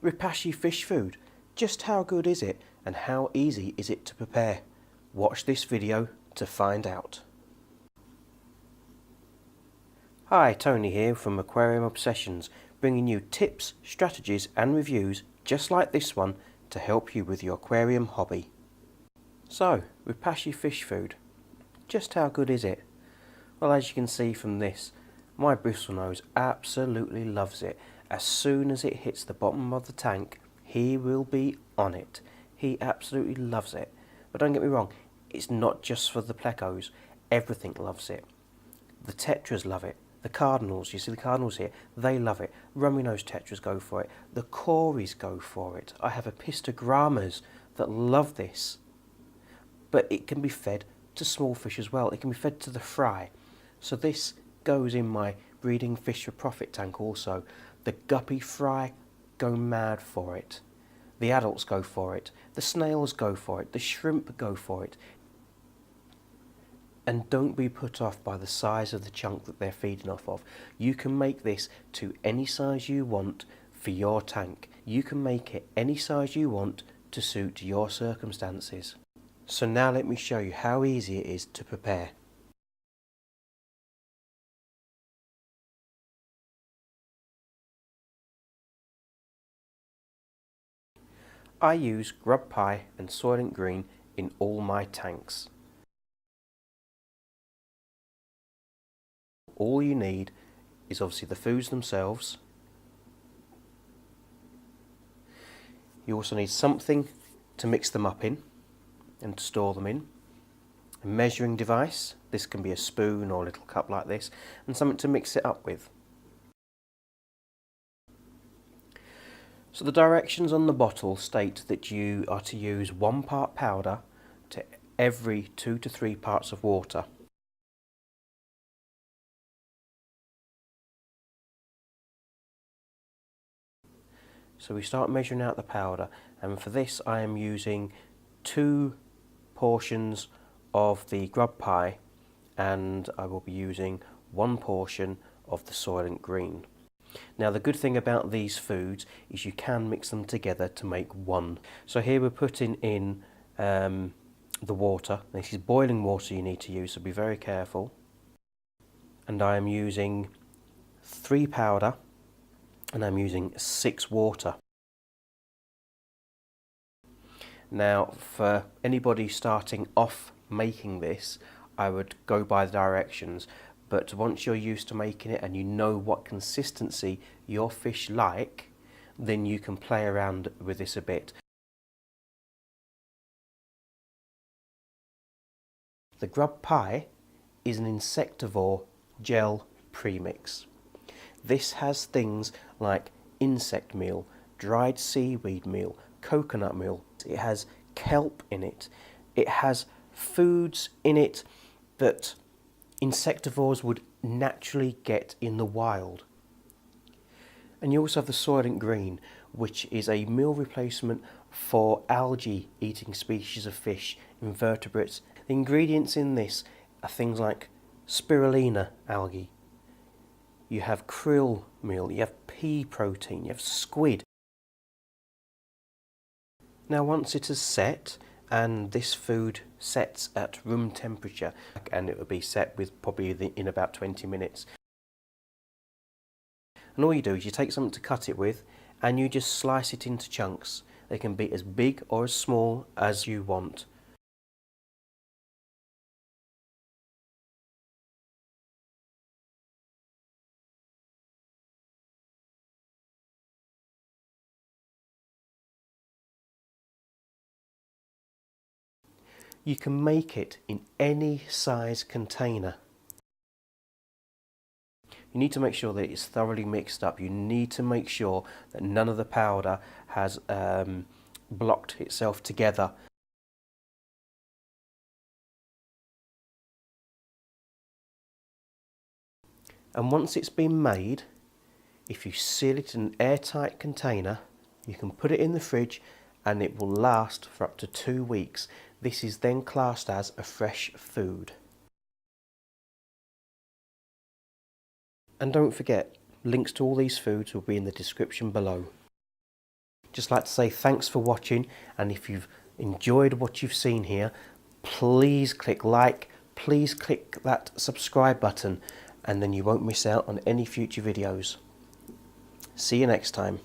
Repashy Fishfood. Just how good is it and how easy is it to prepare? Watch this video to find out. Hi, Tony here from Aquarium Obsessions, bringing you tips, strategies and reviews just like this one to help you with your aquarium hobby. So, Repashy Fishfood. Just how good is it? Well, as you can see from this, my bristlenose absolutely loves it. As soon as it hits the bottom of the tank, he will be on it. He absolutely loves it. But don't get me wrong, it's not just for the plecos. Everything loves it. The tetras love it. The cardinals, you see the cardinals here, they love it. Rummy nose tetras go for it. The cories go for it. I have epistogrammas that love this. But it can be fed to small fish as well. It can be fed to the fry. So this goes in my breeding fish for profit tank also. The guppy fry go mad for it. The adults go for it. The snails go for it. The shrimp go for it. And don't be put off by the size of the chunk that they're feeding off of. You can make this to any size you want for your tank. You can make it any size you want to suit your circumstances. So now let me show you how easy it is to prepare. I use Grub Pie and Soilent Green in all my tanks. All you need is obviously the foods themselves. You also need something to mix them up in and to store them in. A measuring device, this can be a spoon or a little cup like this, and something to mix it up with. So the directions on the bottle state that you are to use 1 part powder to every 2 to 3 parts of water. So we start measuring out the powder, and for this I am using 2 portions of the Grub Pie, and I will be using 1 portion of the Soilent Green. Now the good thing about these foods is you can mix them together to make one. So here we're putting in the water. This is boiling water you need to use, so be very careful. And I am using 3 powder and I'm using 6 water. Now for anybody starting off making this, I would go by the directions, but once you're used to making it and you know what consistency your fish like, then you can play around with this a bit. The Grub Pie is an Insectivore gel premix. This has things like insect meal, dried seaweed meal, coconut meal. It has kelp in it. It has foods in it that insectivores would naturally get in the wild. And you also have the Soilent Green, which is a meal replacement for algae eating species of fish, invertebrates. The ingredients in this are things like spirulina algae. You have krill meal, you have pea protein, you have squid. Now once it is set, and this food sets at room temperature, and it will be set with probably in about 20 minutes. And all you do is you take something to cut it with and you just slice it into chunks. They can be as big or as small as you want. You can make it in any size container. You need to make sure that it's thoroughly mixed up. You need to make sure that none of the powder has blocked itself together. And once it's been made, if you seal it in an airtight container, you can put it in the fridge and it will last for up to 2 weeks. This is then classed as a fresh food. And don't forget, links to all these foods will be in the description below. just like to say thanks for watching, and if you've enjoyed what you've seen here, please click like, please click that subscribe button, and then you won't miss out on any future videos. See you next time.